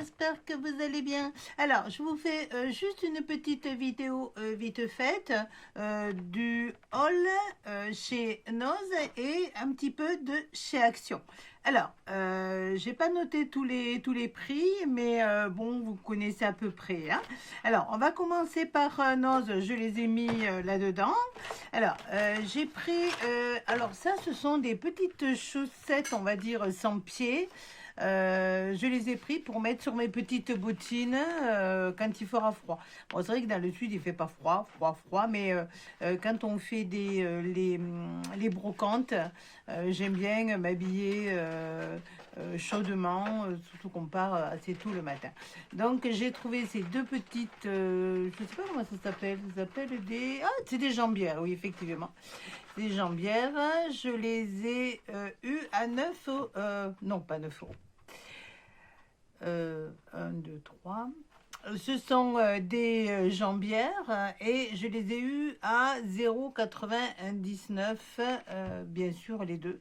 j'espère que vous allez bien. Alors, je vous fais juste une petite vidéo vite faite du haul chez Noz et un petit peu de chez Action. Alors, j'ai pas noté tous les prix, mais bon, vous connaissez à peu près. Hein. Alors, on va commencer par Noz, je les ai mis là-dedans. Alors, j'ai pris, alors ça, ce sont des petites chaussettes, on va dire, sans pied. Je les ai pris pour mettre sur mes petites bottines quand il fera froid. Bon, c'est vrai que dans le sud, il fait pas froid, mais quand on fait les brocantes, j'aime bien m'habiller chaudement, surtout qu'on part assez tôt le matin. Donc, j'ai trouvé ces deux petites, je sais pas comment ça s'appelle, des... Ah, c'est des jambières, oui, effectivement. Des jambières, je les ai eues à 9 euros, non, pas 9 euros. 1, 2, 3. Ce sont des jambières et je les ai eues à 0,99, bien sûr les deux,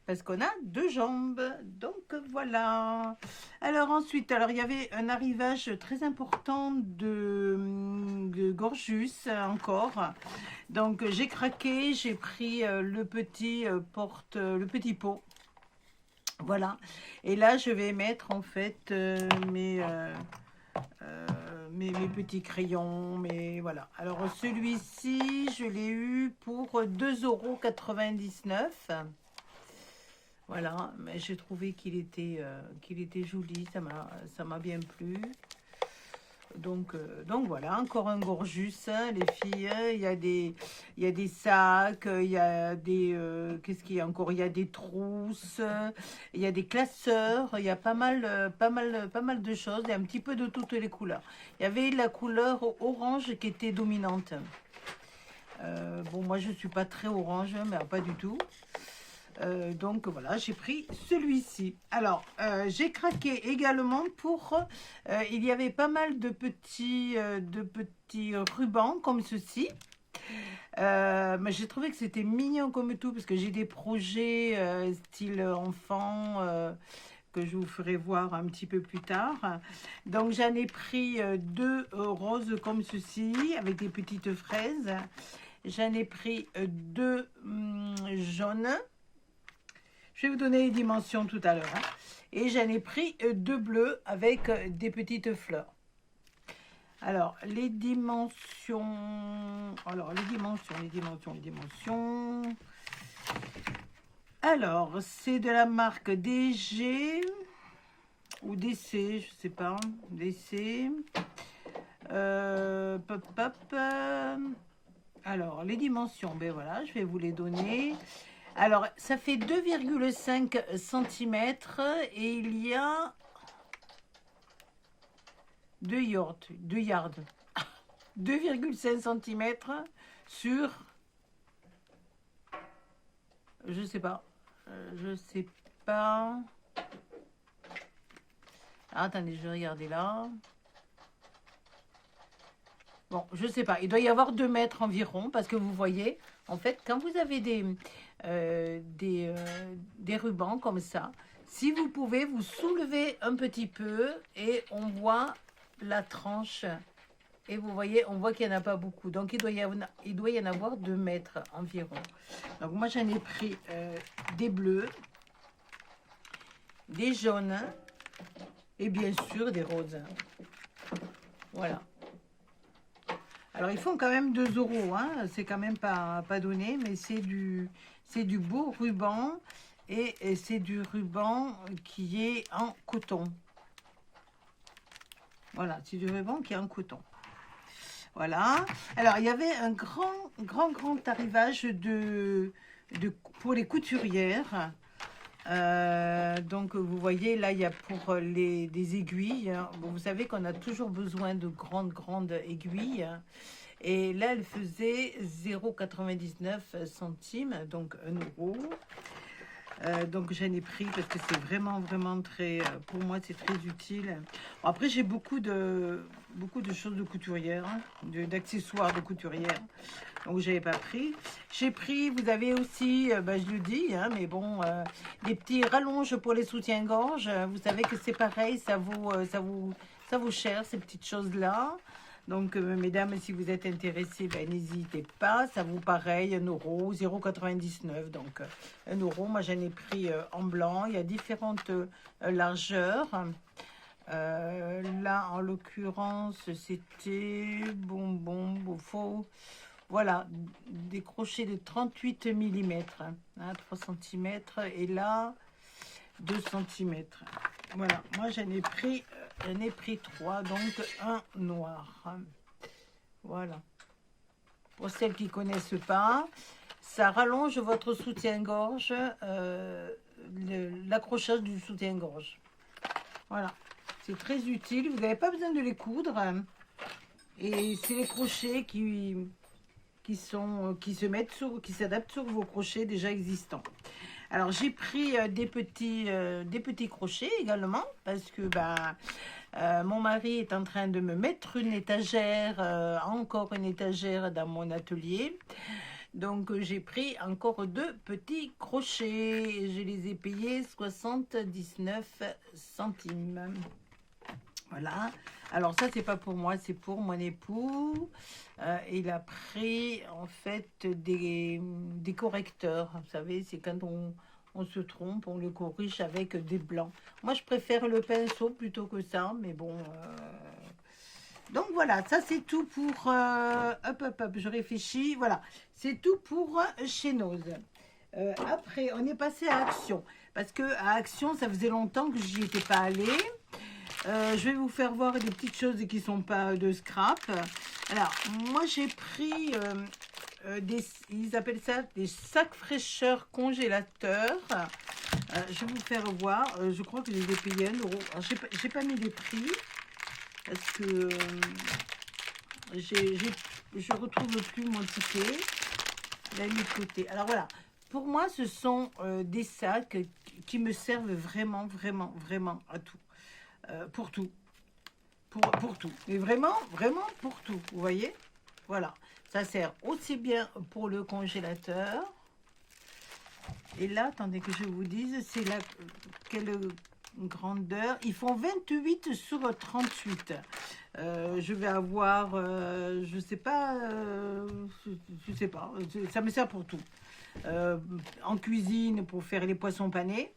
parce qu'on a deux jambes, donc voilà. Alors ensuite, il y avait un arrivage très important de Gorjus encore, donc j'ai craqué, j'ai pris le petit pot. Voilà, et là je vais mettre en fait mes petits crayons, mais voilà. Alors celui-ci, je l'ai eu pour 2,99 €. Voilà, mais j'ai trouvé qu'il était joli, ça m'a bien plu. Donc voilà, encore un Gorjus, hein, les filles. Il y a des sacs, il y a des qu'est-ce qu'il y a encore? Il y a des trousses, il y a des classeurs, il y a pas mal de choses. Il y a un petit peu de toutes les couleurs. Il y avait la couleur orange qui était dominante. Bon, moi je suis pas très orange, mais pas du tout. Donc voilà, j'ai pris celui-ci. Alors, j'ai craqué également pour... il y avait pas mal de petits rubans comme ceci. Mais j'ai trouvé que c'était mignon comme tout, parce que j'ai des projets style enfant... que je vous ferai voir un petit peu plus tard. Donc j'en ai pris deux roses comme ceci, avec des petites fraises. J'en ai pris deux jaunes. Je vais vous donner les dimensions tout à l'heure. Hein. Et j'en ai pris deux bleus avec des petites fleurs. Alors, les dimensions. Alors, les dimensions. Alors, c'est de la marque DG ou DC, je sais pas. DC. Alors, les dimensions, ben voilà, je vais vous les donner. Alors, ça fait 2,5 cm et il y a 2 yards. 2,5 cm sur... Je sais pas. Ah, attendez, je vais regarder là. Bon, je sais pas. Il doit y avoir 2 mètres environ parce que vous voyez, en fait, quand vous avez des rubans comme ça, si vous pouvez vous soulever un petit peu et on voit la tranche et vous voyez, on voit qu'il n'y en a pas beaucoup, donc il doit y en avoir 2 mètres environ. Donc moi j'en ai pris des bleus, des jaunes et bien sûr des roses. Voilà. Alors ils font quand même 2 €, hein. C'est quand même pas donné, mais c'est du beau ruban et c'est du ruban qui est en coton. Voilà, c'est du ruban qui est en coton. Voilà. Alors il y avait un grand arrivage pour les couturières. Donc vous voyez là il y a pour des aiguilles. Bon, vous savez qu'on a toujours besoin de grandes aiguilles. Et là, elle faisait 0,99 centimes, donc 1 €. Donc j'en ai pris parce que c'est vraiment très... pour moi, c'est très utile. Bon, après, j'ai beaucoup de beaucoup de choses de couturière, hein, d'accessoires de couturière. Donc, j'avais pas pris. J'ai pris, vous avez aussi, je le dis, hein, mais bon, des petits rallonges pour les soutiens-gorge. Vous savez que c'est pareil, ça vaut cher, ces petites choses-là. Donc, mesdames, si vous êtes intéressées, n'hésitez pas. Ça vaut pareil, 1 euro, 0,99 €. Donc, 1 euro. Moi, j'en ai pris en blanc. Il y a différentes largeurs. Là, en l'occurrence, c'était bonbon, faux. Voilà, des crochets de 38 mm, hein, 3 cm. Et là, 2 cm. Voilà, moi j'en ai pris 3, donc un noir. Voilà. Pour celles qui ne connaissent pas, ça rallonge votre soutien-gorge, l'accrochage du soutien-gorge. Voilà, c'est très utile. Vous n'avez pas besoin de les coudre. Et c'est les crochets qui s'adaptent sur vos crochets déjà existants. Alors, j'ai pris des petits crochets également parce que mon mari est en train de me mettre une étagère, encore une étagère dans mon atelier. Donc, j'ai pris encore 2 petits crochets. Je les ai payés 79 centimes. Voilà. Alors, ça, c'est pas pour moi, c'est pour mon époux. Il a pris, en fait, des correcteurs. Vous savez, c'est quand on se trompe, on le corrige avec des blancs. Moi, je préfère le pinceau plutôt que ça, mais bon. Donc, voilà, ça, c'est tout pour... hop, je réfléchis. Voilà, c'est tout pour chez Nose. Après, on est passé à Action. Parce que à Action, ça faisait longtemps que j'y étais pas allée. Je vais vous faire voir des petites choses qui ne sont pas de scrap. Alors, moi, j'ai pris ils appellent ça des sacs fraîcheurs congélateurs. Je vais vous faire voir. Je crois que je les ai payés 1 euro. Alors, j'ai pas mis les prix parce que je retrouve plus mon ticket. Je l'ai mis de côté. Alors, voilà. Pour moi, ce sont des sacs qui me servent vraiment, vraiment, vraiment à tout. Pour tout. Pour tout. Mais vraiment, vraiment pour tout. Vous voyez? Voilà. Ça sert aussi bien pour le congélateur. Et là, attendez que je vous dise, c'est la quelle grandeur. Ils font 28 sur 38. Je vais avoir, je sais pas, ça me sert pour tout. En cuisine, pour faire les poissons panés.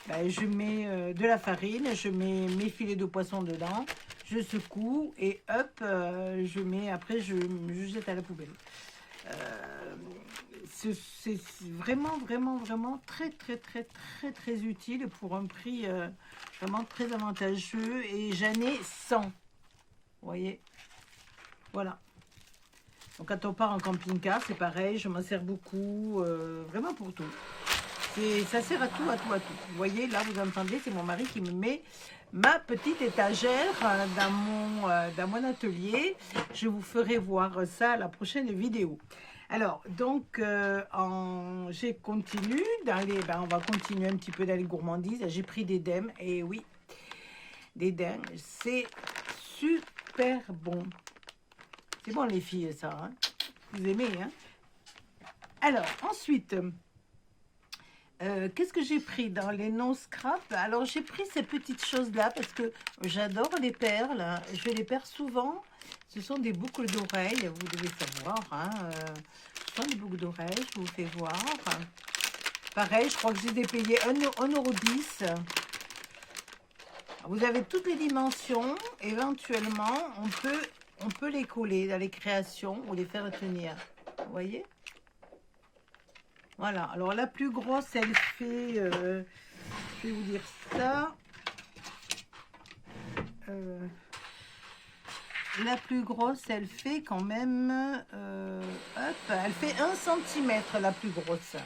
Je mets de la farine, je mets mes filets de poisson dedans, je secoue et hop, après je jette à la poubelle. C'est vraiment, vraiment, vraiment très, très, très, très, très utile pour un prix vraiment très avantageux et j'en ai 100. Vous voyez? Voilà. Donc quand on part en camping-car, c'est pareil, je m'en sers beaucoup, vraiment pour tout. Et ça sert à tout. Vous voyez, là, vous entendez, c'est mon mari qui me met ma petite étagère dans mon atelier. Je vous ferai voir ça à la prochaine vidéo. Alors, donc, j'ai continué on va continuer un petit peu dans les gourmandises. J'ai pris des dèmes, et oui, des dèmes, c'est super bon. C'est bon, les filles, ça, hein? Vous aimez, hein? Alors, ensuite... qu'est-ce que j'ai pris dans les non-scrap? Alors, j'ai pris ces petites choses-là parce que j'adore les perles. Je les perds souvent. Ce sont des boucles d'oreilles, vous devez savoir. Hein, ce sont des boucles d'oreilles, je vous fais voir. Pareil, je crois que j'ai des payés 1,10 €. Vous avez toutes les dimensions. Éventuellement, on peut les coller dans les créations ou les faire tenir. Vous voyez? Voilà, alors la plus grosse, elle fait, je vais vous dire ça, la plus grosse, elle fait quand même, elle fait 1 cm la plus grosse.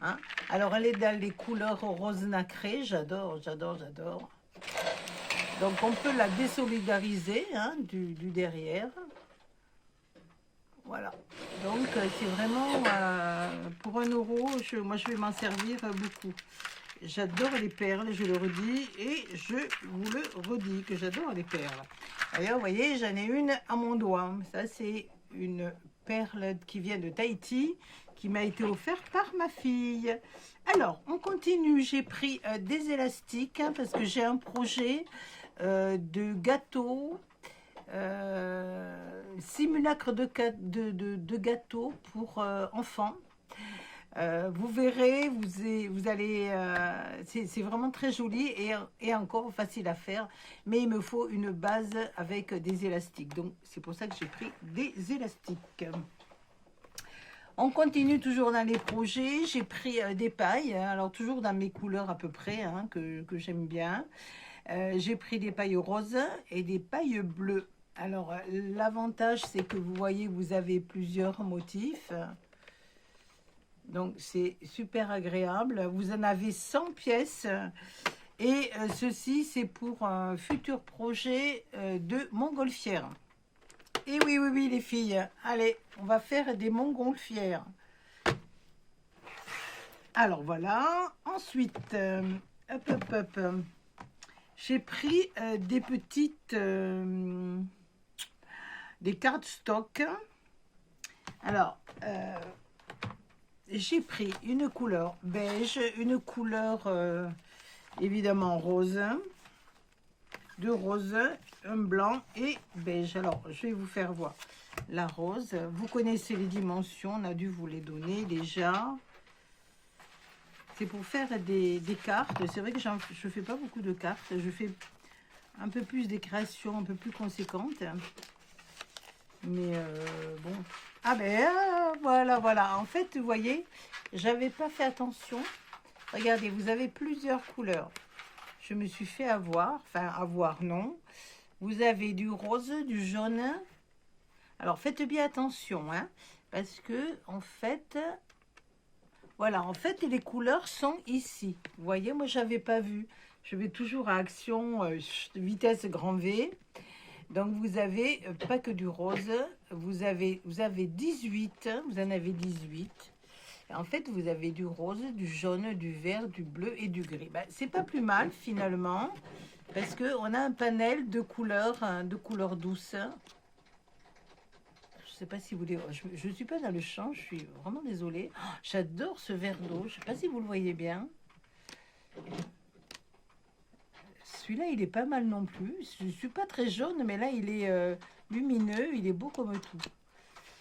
Hein? Alors elle est dans les couleurs rose nacré, j'adore. Donc on peut la désolidariser hein, du derrière. Voilà, donc c'est vraiment pour 1 euro, moi je vais m'en servir beaucoup. j'adore les perles, je le redis et je vous le redis que j'adore les perles. D'ailleurs, vous voyez, j'en ai une à mon doigt. Ça, c'est une perle qui vient de Tahiti, qui m'a été offerte par ma fille. Alors, on continue. J'ai pris des élastiques hein, parce que j'ai un projet de gâteau, simulacre de gâteau pour enfants. Vous verrez, vous allez, c'est vraiment très joli et encore facile à faire, mais il me faut une base avec des élastiques. Donc, c'est pour ça que j'ai pris des élastiques. On continue toujours dans les projets. J'ai pris des pailles, alors toujours dans mes couleurs à peu près, hein, que j'aime bien. J'ai pris des pailles roses et des pailles bleues. Alors, l'avantage, c'est que vous voyez, vous avez plusieurs motifs. Donc, c'est super agréable. Vous en avez 100 pièces. Et ceci, c'est pour un futur projet de montgolfière. Et oui, oui, oui, les filles. Allez, on va faire des montgolfières. Alors, voilà. Ensuite, hop, hop, hop. J'ai pris des petites... des cartes stock. Alors... j'ai pris une couleur beige, une couleur évidemment rose, deux roses, un blanc et beige. Alors, je vais vous faire voir la rose. Vous connaissez les dimensions, on a dû vous les donner déjà. C'est pour faire des cartes. C'est vrai que je ne fais pas beaucoup de cartes. Je fais un peu plus des créations un peu plus conséquentes. Mais bon... Ah ben voilà, voilà. En fait, vous voyez, j'avais pas fait attention. Regardez, vous avez plusieurs couleurs. Je me suis fait avoir. Enfin, avoir, non. Vous avez du rose, du jaune. Alors, faites bien attention, hein. Parce que, en fait... Voilà, en fait, les couleurs sont ici. Vous voyez, moi, j'avais pas vu. Je vais toujours à action, vitesse grand V. Donc, vous avez pas que du rose, vous avez 18, vous en avez 18. Et en fait, vous avez du rose, du jaune, du vert, du bleu et du gris. Ben, c'est pas plus mal, finalement, parce qu'on a un panel de couleurs douces. Je sais pas si vous voulez... Je ne suis pas dans le champ, je suis vraiment désolée. Oh, j'adore ce vert d'eau, je sais pas si vous le voyez bien. Celui-là, il est pas mal non plus. Je ne suis pas très jaune, mais là, il est lumineux. Il est beau comme tout.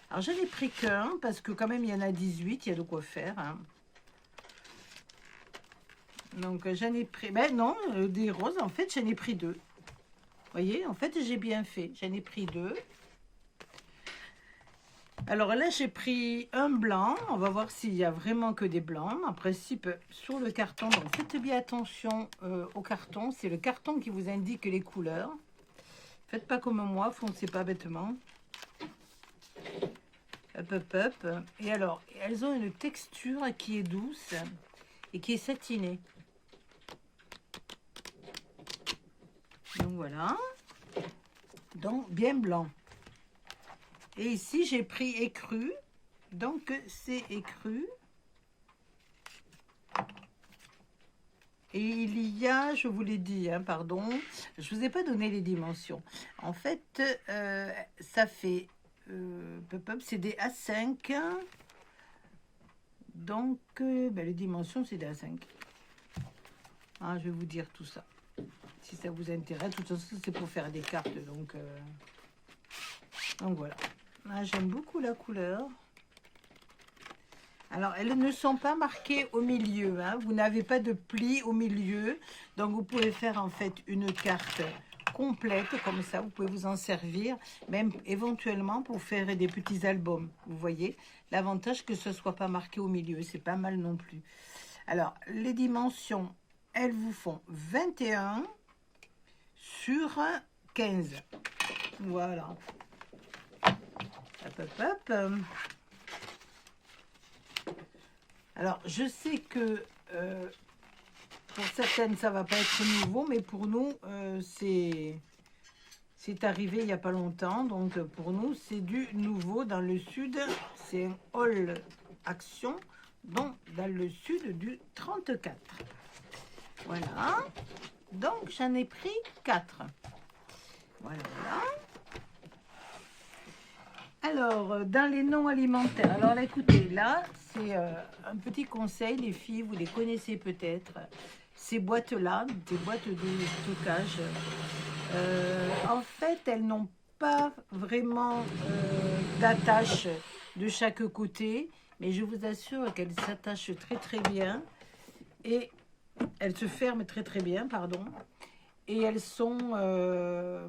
Alors, je n'ai pris qu'un, parce que quand même, il y en a 18. Il y a de quoi faire. Hein. Donc, j'en ai pris... Ben non, des roses, en fait, j'en ai pris deux. Vous voyez, en fait, j'ai bien fait. J'en ai pris deux. Alors là, j'ai pris un blanc. On va voir s'il y a vraiment que des blancs. En principe, sur le carton, donc faites bien attention au carton. C'est le carton qui vous indique les couleurs. Faites pas comme moi, foncez pas bêtement. Hop, hop, hop. Et alors, elles ont une texture qui est douce et qui est satinée. Donc voilà. Donc bien blanc. Et ici, j'ai pris écru. Donc, c'est écru. Et il y a, je vous l'ai dit, hein, pardon, je ne vous ai pas donné les dimensions. En fait, ça fait, c'est des A5. Donc, ben, les dimensions, c'est des A5. Ah, je vais vous dire tout ça. Si ça vous intéresse, de toute façon, c'est pour faire des cartes. Donc voilà. Ah, j'aime beaucoup la couleur. Alors, elles ne sont pas marquées au milieu. Hein. Vous n'avez pas de pli au milieu. Donc, vous pouvez faire en fait une carte complète. Comme ça, vous pouvez vous en servir. Même éventuellement pour faire des petits albums. Vous voyez, l'avantage que ce ne soit pas marqué au milieu. C'est pas mal non plus. Alors, les dimensions, elles vous font 21 sur 15. Voilà. Hop, hop, hop. Alors, je sais que pour certaines, ça va pas être nouveau, mais pour nous, c'est arrivé il n'y a pas longtemps. Donc, pour nous, c'est du nouveau dans le sud. C'est un All Action, donc dans le sud du 34. Voilà. Donc, j'en ai pris 4. Voilà, voilà. Alors, dans les non alimentaires, alors là, écoutez, là, c'est un petit conseil, les filles, vous les connaissez peut-être. Ces boîtes-là, des boîtes de stockage, en fait, elles n'ont pas vraiment d'attache de chaque côté, mais je vous assure qu'elles s'attachent très très bien et elles se ferment très très bien, pardon, et elles sont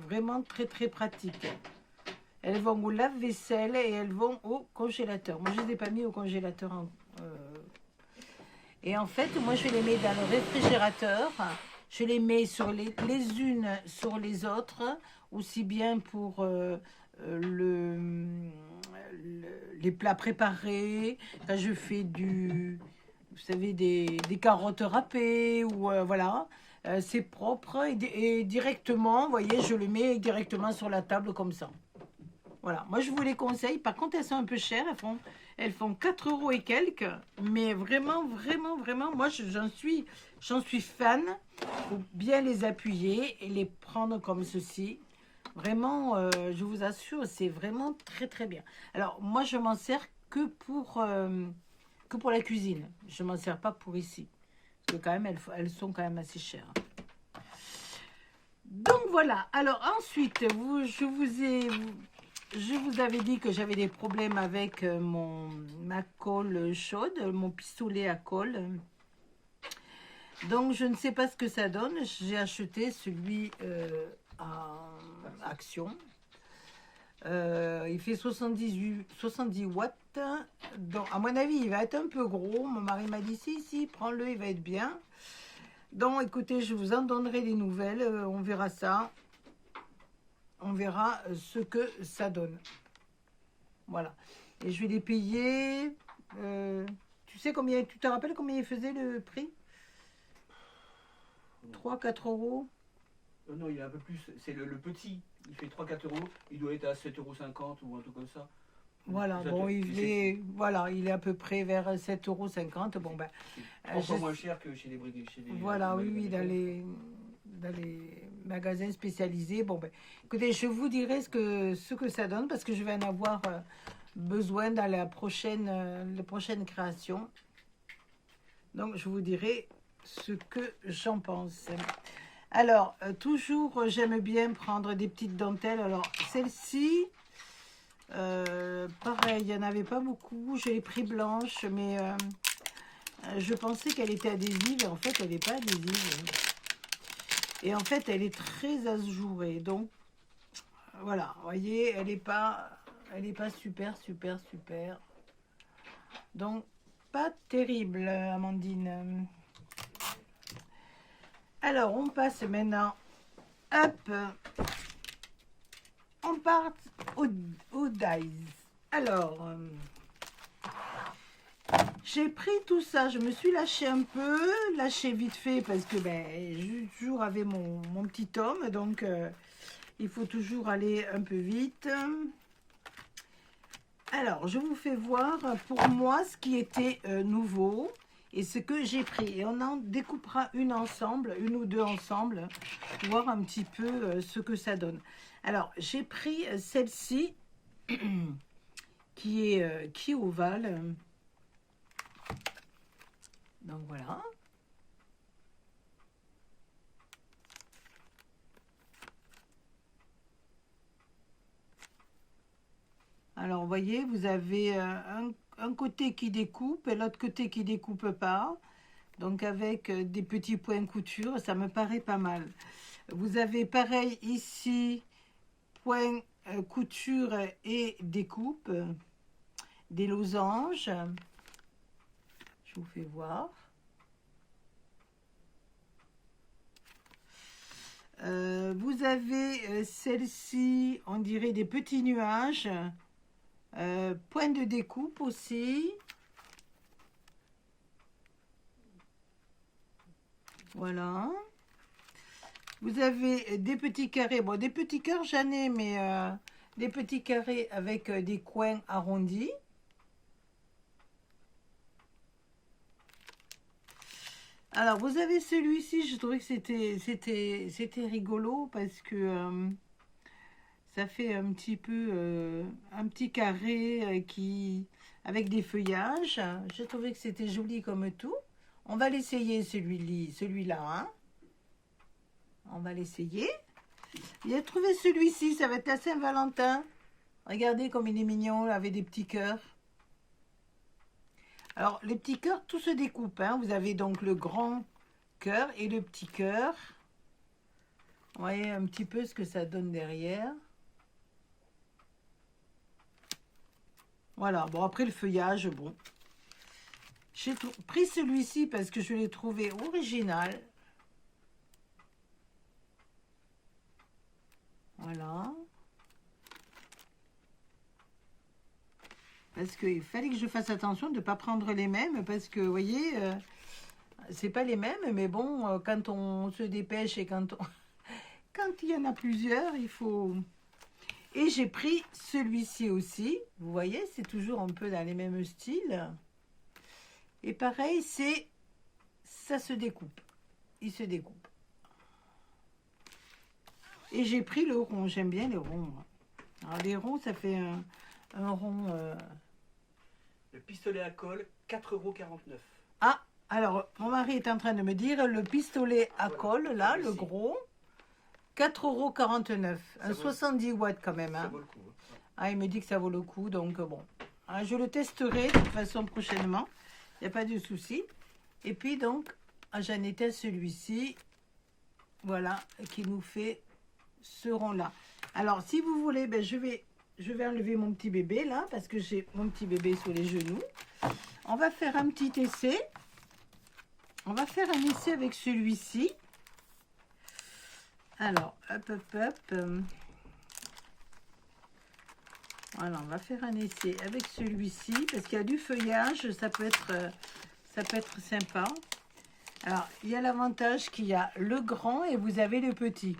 vraiment très très pratiques. Elles vont au lave-vaisselle et elles vont au congélateur. Moi, je ne les ai pas mis au congélateur. Et en fait, moi, je les mets dans le réfrigérateur. Je les mets sur les unes sur les autres, aussi bien pour les plats préparés, quand je fais vous savez, des carottes râpées, ou voilà. C'est propre et directement, vous voyez, je le mets directement sur la table comme ça. Voilà, moi je vous les conseille. Par contre, elles sont un peu chères. Elles font 4 euros et quelques. Mais vraiment, vraiment, vraiment, moi j'en suis fan. Il faut bien les appuyer et les prendre comme ceci. Vraiment, je vous assure, c'est vraiment très, très bien. Alors, moi, je m'en sers que pour la cuisine. Je ne m'en sers pas pour ici. Parce que quand même, elles sont quand même assez chères. Donc voilà. Alors ensuite, je vous avais dit que j'avais des problèmes avec ma colle chaude, mon pistolet à colle. Donc, je ne sais pas ce que ça donne. J'ai acheté celui à Action. Il fait 70 watts. Donc, à mon avis, il va être un peu gros. Mon mari m'a dit, si, prends-le, il va être bien. Donc, écoutez, je vous en donnerai des nouvelles. On verra ça. On verra ce que ça donne. Voilà. Et je vais les payer. Tu sais combien, tu te rappelles combien il faisait le prix? 3-4 euros. Non, il est un peu plus. C'est le petit. Il fait 3-4 euros. Il doit être à 7,50 € ou un truc comme ça. Voilà, bon, il est à peu près vers 7,50 €. Bon, ben, encore moins cher que chez les voilà, oui, dans les magasins spécialisés. Bon, ben, écoutez, je vous dirai ce que ça donne parce que je vais en avoir besoin dans les prochaines créations. Donc, je vous dirai ce que j'en pense. Alors, toujours, j'aime bien prendre des petites dentelles. Alors, celle-ci, pareil, il n'y en avait pas beaucoup. Je l'ai pris blanche, mais je pensais qu'elle était adhésive. Et en fait, elle n'est pas adhésive. Et en fait, elle est très ajourée. Donc, voilà, vous voyez, elle n'est pas super, super, super. Donc, pas terrible, Amandine. Alors, on passe maintenant, hop, on part au Dice. Alors, j'ai pris tout ça, je me suis lâchée un peu, lâchée vite fait parce que j'ai toujours avec mon petit homme, donc il faut toujours aller un peu vite. Alors, je vous fais voir pour moi ce qui était nouveau et ce que j'ai pris. Et on en découpera une ou deux ensemble, pour voir un petit peu ce que ça donne. Alors, j'ai pris celle-ci, qui est ovale. Donc, voilà. Alors, vous voyez, vous avez un côté qui découpe et l'autre côté qui découpe pas. Donc, avec des petits points couture, ça me paraît pas mal. Vous avez pareil ici, point couture et découpe, des losanges. Je vous fais voir. Vous avez celle-ci, on dirait des petits nuages. Point de découpe aussi. Voilà. Vous avez des petits carrés. Bon, des petits cœurs, j'en ai, mais des petits carrés avec des coins arrondis. Alors, vous avez celui-ci, je trouvais que c'était rigolo parce que ça fait un petit peu un petit carré avec des feuillages. Je trouvais que c'était joli comme tout. On va l'essayer celui-là, hein. On va l'essayer. J'ai trouvé celui-ci, ça va être la Saint-Valentin. Regardez comme il est mignon, là, avec des petits cœurs. Alors, les petits cœurs, tout se découpe, hein. Vous avez donc le grand cœur et le petit cœur. Vous voyez un petit peu ce que ça donne derrière. Voilà, bon, après le feuillage, bon. J'ai pris celui-ci parce que je l'ai trouvé original. Voilà. Parce qu'il fallait que je fasse attention de ne pas prendre les mêmes. Parce que, vous voyez, c'est pas les mêmes. Mais bon, quand on se dépêche et quand il y en a plusieurs, il faut... Et j'ai pris celui-ci aussi. Vous voyez, c'est toujours un peu dans les mêmes styles. Et pareil, ça se découpe. Il se découpe. Et j'ai pris le rond. J'aime bien les ronds. Alors les ronds, ça fait un rond... Le pistolet à colle, 4,49 €. Ah, alors mon mari est en train de me dire le pistolet à colle, là, le gros, 4,49 €. Un 70 watts quand même. Hein. Ça vaut le coup. Hein. Ah, il me dit que ça vaut le coup, donc bon. Ah, je le testerai de toute façon prochainement. Il n'y a pas de souci. Et puis donc, j'en étais celui-ci. Voilà, qui nous fait ce rond-là. Alors, si vous voulez, ben, je vais enlever mon petit bébé là, parce que j'ai mon petit bébé sur les genoux. On va faire un petit essai. On va faire un essai avec celui-ci. Alors, hop, hop, hop. Voilà, on va faire un essai avec celui-ci, parce qu'il y a du feuillage, ça peut être sympa. Alors, il y a l'avantage qu'il y a le grand et vous avez le petit.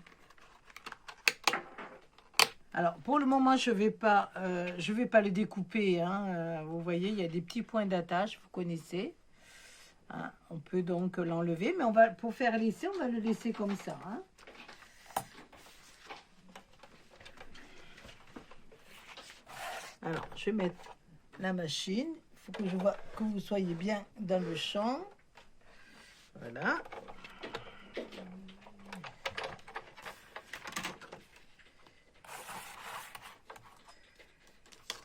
Alors, pour le moment, je vais pas le découper. Hein. Vous voyez, il y a des petits points d'attache, vous connaissez. Hein. On peut donc l'enlever, mais pour faire l'essai, on va le laisser comme ça. Hein. Alors, je vais mettre la machine. Il faut que je vois que vous soyez bien dans le champ. Voilà.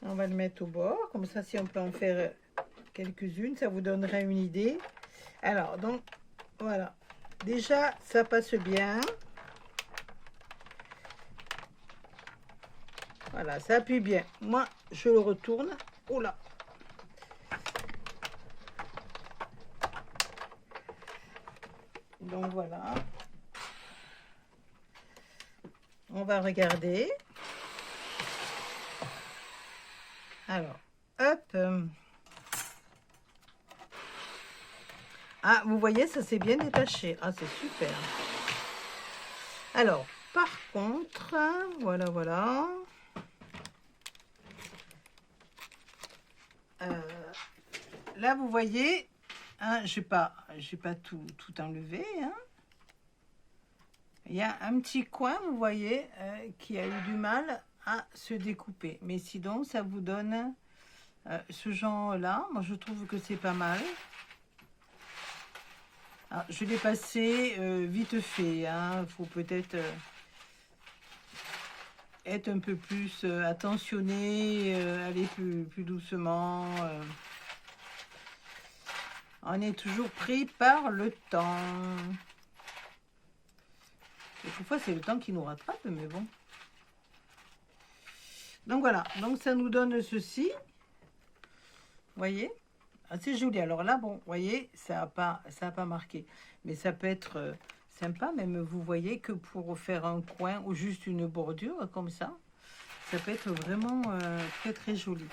On va le mettre au bord. Comme ça, si on peut en faire quelques-unes, ça vous donnera une idée. Alors, donc, voilà. Déjà, ça passe bien. Voilà, ça appuie bien. Moi, je le retourne. Oh là! Donc, voilà. On va regarder. Alors, hop. Ah, vous voyez, ça s'est bien détaché. Ah, c'est super. Alors, par contre, voilà. Là, vous voyez, hein, j'ai pas tout enlevé. Hein. Il y a un petit coin, vous voyez, qui a eu du mal à se découper. Mais sinon, ça vous donne ce genre-là. Moi, je trouve que c'est pas mal. Alors, je l'ai passé vite fait. Hein. Faut peut-être être un peu plus attentionné, aller plus doucement. On est toujours pris par le temps. Et parfois, c'est le temps qui nous rattrape, mais bon. Donc voilà, donc ça nous donne ceci. Vous voyez? C'est joli. Alors là, bon, vous voyez, ça a pas marqué. Mais ça peut être sympa, même vous voyez que pour faire un coin ou juste une bordure comme ça, ça peut être vraiment très très joli.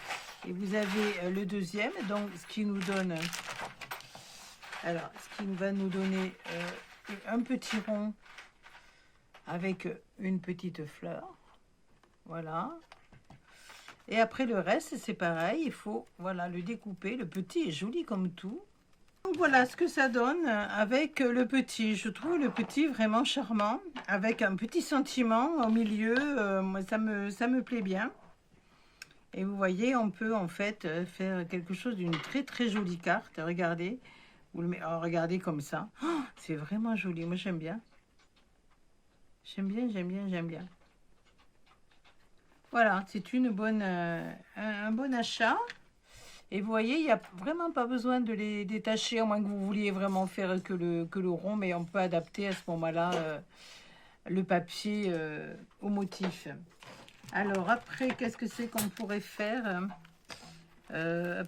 Et vous avez le deuxième, donc ce qui nous donne... Alors, ce qui va nous donner un petit rond avec une petite fleur. Voilà. Et après le reste, c'est pareil, il faut voilà, le découper. Le petit est joli comme tout. Donc voilà ce que ça donne avec le petit. Je trouve le petit vraiment charmant, avec un petit sentiment au milieu. Moi, ça me plaît bien. Et vous voyez, on peut en fait faire quelque chose d'une très très jolie carte. Regardez, vous le mettez, regardez comme ça. Oh, c'est vraiment joli. Moi j'aime bien. J'aime bien, j'aime bien, j'aime bien. Voilà, c'est une bonne, un bon achat. Et vous voyez, il n'y a vraiment pas besoin de les détacher, à moins que vous vouliez vraiment faire que le rond, mais on peut adapter à ce moment-là le papier au motif. Alors après, qu'est-ce que c'est qu'on pourrait faire? On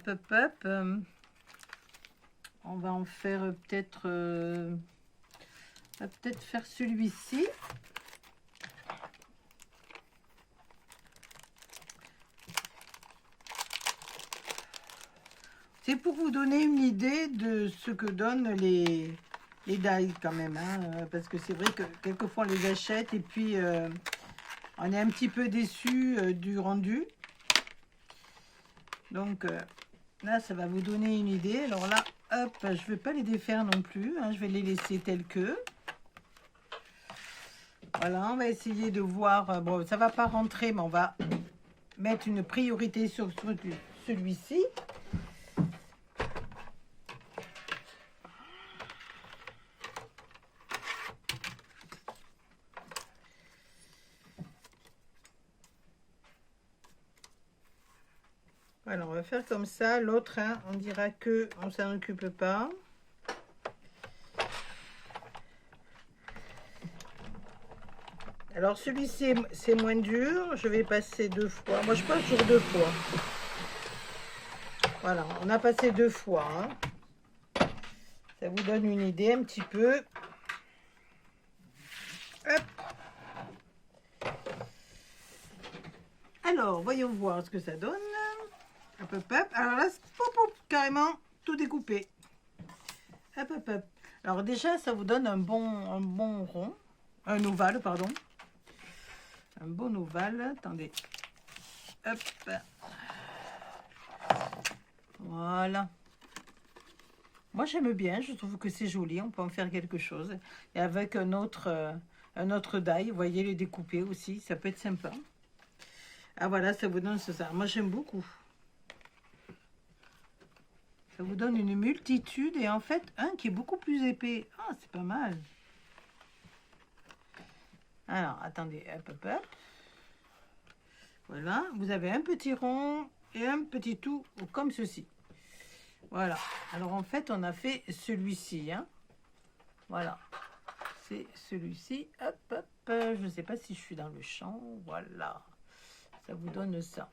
va en faire peut-être... on va peut-être faire celui-ci. C'est pour vous donner une idée de ce que donnent les die quand même. Hein, parce que c'est vrai que quelquefois on les achète et puis on est un petit peu déçu du rendu. Donc là, ça va vous donner une idée. Alors là, hop, je ne vais pas les défaire non plus. Hein, je vais les laisser tels que. Voilà, on va essayer de voir. Bon, ça ne va pas rentrer, mais on va mettre une priorité sur celui-ci. Voilà, on va faire comme ça. L'autre, hein, on dira que on s'en occupe pas. Alors celui-ci, c'est moins dur. Je vais passer 2 fois. Moi, je passe sur 2 fois. Voilà, on a passé 2 fois. Hein. Ça vous donne une idée un petit peu. Hop. Alors, voyons voir ce que ça donne. Hop, hop, hop. Alors là, carrément tout découpé. Hop, hop, hop. Alors déjà, ça vous donne un bon rond. Un ovale, pardon. Un bon ovale. Attendez. Hop. Voilà. Moi, j'aime bien. Je trouve que c'est joli. On peut en faire quelque chose. Et avec un autre die, vous voyez, le découper aussi. Ça peut être sympa. Ah, voilà, ça vous donne ça. Moi, j'aime beaucoup. Ça vous donne une multitude et en fait, un qui est beaucoup plus épais. Ah, c'est pas mal. Alors, attendez, hop, hop, hop. Voilà, vous avez un petit rond et un petit tout comme ceci. Voilà. Alors, en fait, on a fait celui-ci. Hein. Voilà. C'est celui-ci. Hop, hop. Je ne sais pas si je suis dans le champ. Voilà. Ça vous donne ça.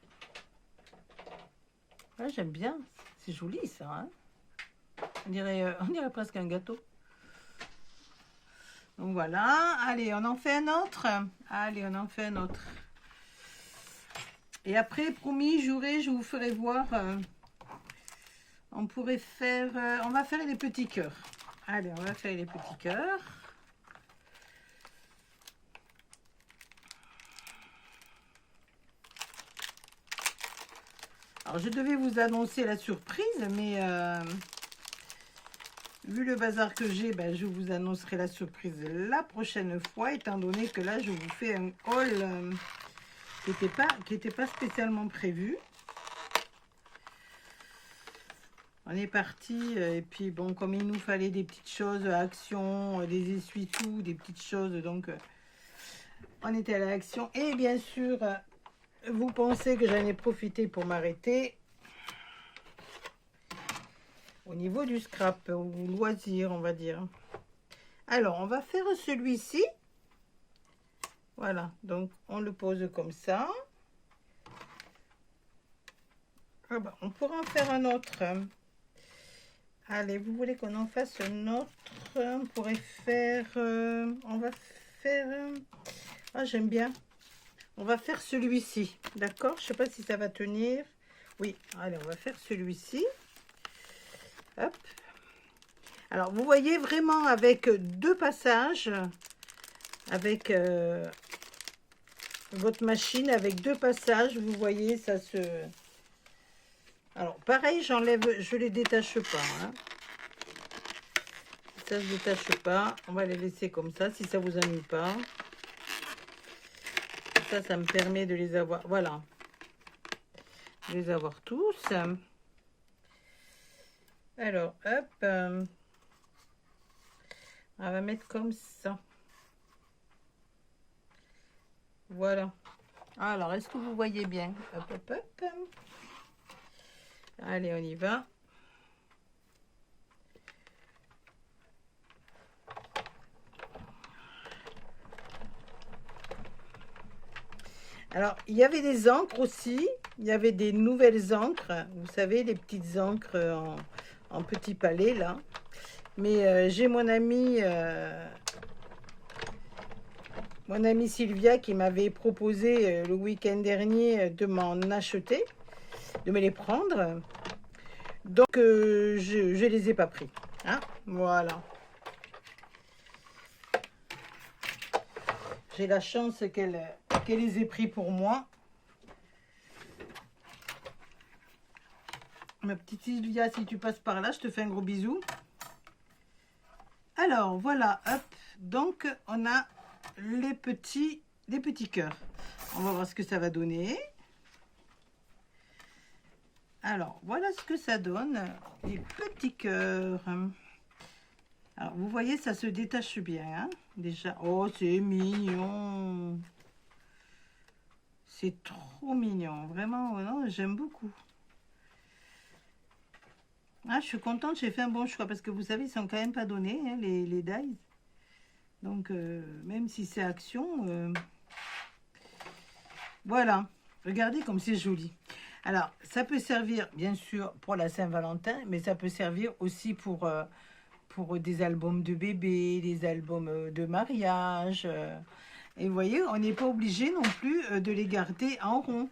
Ouais, j'aime bien. C'est joli, ça. Hein, on dirait presque un gâteau. Donc, voilà. Allez, on en fait un autre. Allez, on en fait un autre. Et après, promis, je vous ferai voir. On pourrait faire... on va faire les petits cœurs. Allez, on va faire les petits cœurs. Alors, je devais vous annoncer la surprise, mais vu le bazar que j'ai, ben, je vous annoncerai la surprise la prochaine fois, étant donné que là, je vous fais un haul qui n'était pas spécialement prévu. On est parti, et puis bon, comme il nous fallait des petites choses, Action, des essuie-tout, des petites choses, donc on était à l'action. Et bien sûr... vous pensez que j'en ai profité pour m'arrêter au niveau du scrap, ou loisir, on va dire. Alors, on va faire celui-ci. Voilà, donc on le pose comme ça. Ah ben, on pourra en faire un autre. Allez, vous voulez qu'on en fasse un autre? On pourrait faire... on va faire... ah, j'aime bien. On va faire celui-ci, d'accord? Je ne sais pas si ça va tenir. Oui, allez, on va faire celui-ci. Hop. Alors, vous voyez vraiment avec 2 passages, avec votre machine, avec 2 passages, vous voyez, ça se... Alors, pareil, j'enlève, je les détache pas. Hein. Ça se détache pas. On va les laisser comme ça si ça vous ennuie pas. Ça me permet de les avoir. Voilà. De les avoir tous. Alors, hop. On va mettre comme ça. Voilà. Alors, est-ce que vous voyez bien? Hop, hop, hop. Allez, on y va. Alors, il y avait des encres aussi. Il y avait des nouvelles encres. Vous savez, les petites encres en petit palais, là. Mais j'ai mon amie Sylvia qui m'avait proposé le week-end dernier de m'en acheter, de me les prendre. Donc, je les ai pas pris. Hein, voilà. J'ai la chance qu'elle les ait pris pour moi. Ma petite Sylvia, si tu passes par là, je te fais un gros bisou. Alors, voilà, hop. Donc, on a les petits cœurs. On va voir ce que ça va donner. Alors, voilà ce que ça donne, les petits cœurs. Alors, vous voyez, ça se détache bien, hein, déjà. Oh, c'est mignon. C'est trop mignon, vraiment, non, j'aime beaucoup. Ah, je suis contente, j'ai fait un bon choix, parce que vous savez, ils sont quand même pas donnés, hein, les dies. Donc, même si c'est Action, voilà. Regardez comme c'est joli. Alors, ça peut servir, bien sûr, pour la Saint-Valentin, mais ça peut servir aussi pour des albums de bébés, des albums de mariage. Et vous voyez, on n'est pas obligé non plus de les garder en rond.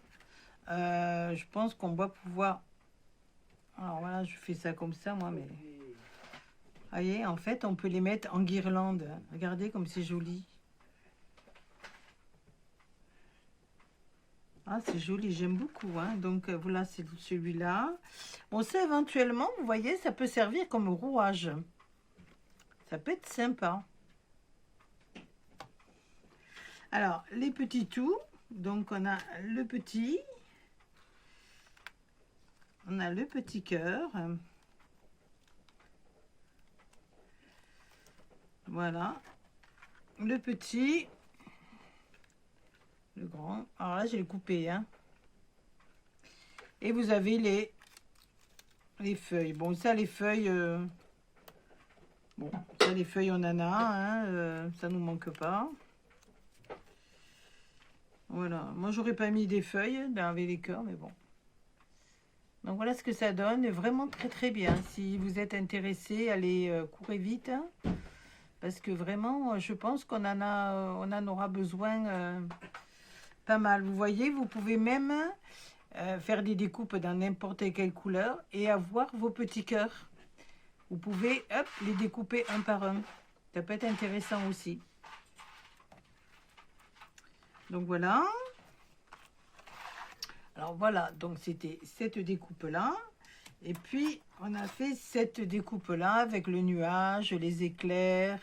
Je pense qu'on va pouvoir... Alors voilà, je fais ça comme ça, moi, mais... Vous voyez, en fait, on peut les mettre en guirlande. Regardez comme c'est joli. Ah, c'est joli, j'aime beaucoup. Hein. Donc, voilà, c'est celui-là. Bon, ça, éventuellement, vous voyez, ça peut servir comme rouage. Ça peut être sympa. Alors, les petits tout. Donc, on a le petit. On a le petit cœur. Voilà. Le petit. Le grand. Alors là, j'ai le coupé. Hein. Et vous avez les feuilles. Bon, ça, les feuilles... Bon, ça, les feuilles, on en a. Hein, ça nous manque pas. Voilà. Moi, j'aurais pas mis des feuilles avec les cœurs, mais bon. Donc, voilà ce que ça donne. Vraiment très, très bien. Si vous êtes intéressé, allez courir vite. Hein, parce que vraiment, je pense qu'on on en aura besoin pas mal. Vous voyez, vous pouvez même faire des découpes dans n'importe quelle couleur et avoir vos petits cœurs. Vous pouvez, hop, les découper un par un. Ça peut être intéressant aussi. Donc, voilà. Alors, voilà. Donc, c'était cette découpe-là. Et puis, on a fait cette découpe-là avec le nuage, les éclairs.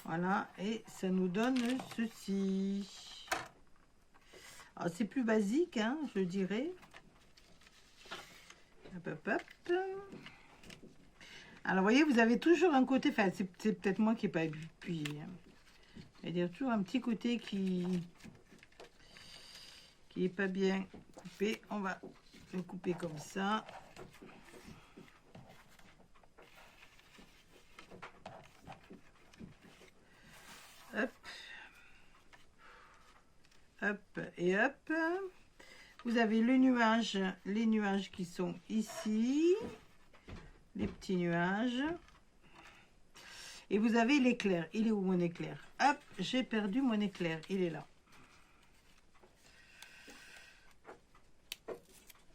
Voilà. Et ça nous donne ceci. Alors, c'est plus basique, hein, je dirais. Hop, hop, hop. Alors, vous voyez, vous avez toujours un côté... Enfin, c'est peut-être moi qui n'ai pas appuyé. Il y a toujours un petit côté qui n'est pas bien coupé. On va le couper comme ça. Hop. Hop et hop. Vous avez le nuage, les nuages qui sont ici. Les petits nuages. Et vous avez l'éclair. Il est où mon éclair? Hop, j'ai perdu mon éclair. Il est là.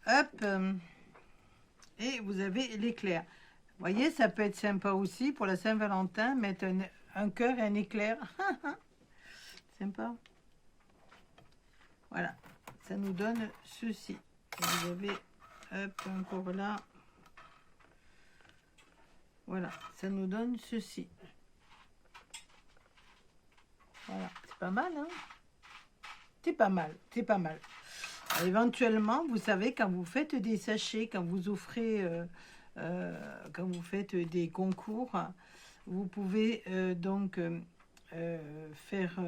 Hop. Et vous avez l'éclair. Vous voyez, ça peut être sympa aussi pour la Saint-Valentin. Mettre un cœur et un éclair. Sympa. Voilà. Ça nous donne ceci. Et vous avez, hop, encore là. Voilà. Voilà, ça nous donne ceci. Voilà, c'est pas mal, hein? C'est pas mal, c'est pas mal. Alors, éventuellement, vous savez, quand vous faites des sachets, quand vous offrez, quand vous faites des concours, vous pouvez donc faire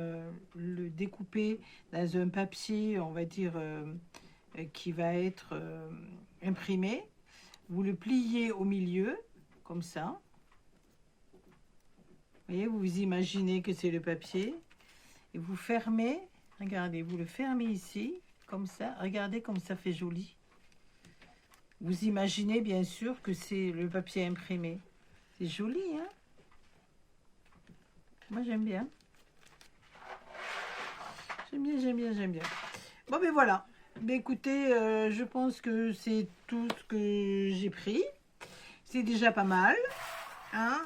le découper dans un papier, on va dire, qui va être imprimé. Vous le pliez au milieu, comme ça. Vous voyez, vous vous imaginez que c'est le papier. Et vous fermez, regardez, vous le fermez ici, comme ça. Regardez comme ça fait joli. Vous imaginez bien sûr que c'est le papier imprimé. C'est joli, hein? Moi, j'aime bien. J'aime bien, j'aime bien, j'aime bien. Bon, ben voilà. Ben, écoutez, je pense que c'est tout ce que j'ai pris. C'est déjà pas mal. Hein?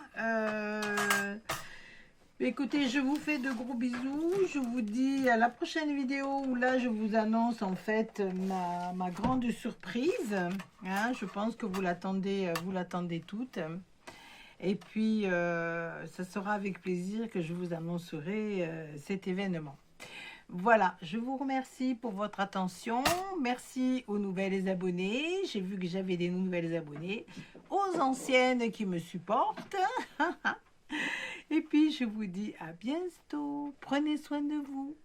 Écoutez, je vous fais de gros bisous. Je vous dis à la prochaine vidéo où là, je vous annonce en fait ma grande surprise. Hein? Je pense que vous l'attendez toutes. Et puis, ça sera avec plaisir que je vous annoncerai cet événement. Voilà, je vous remercie pour votre attention. Merci aux nouvelles abonnées. J'ai vu que j'avais des nouvelles abonnées. Aux anciennes qui me supportent. Et puis, je vous dis à bientôt. Prenez soin de vous.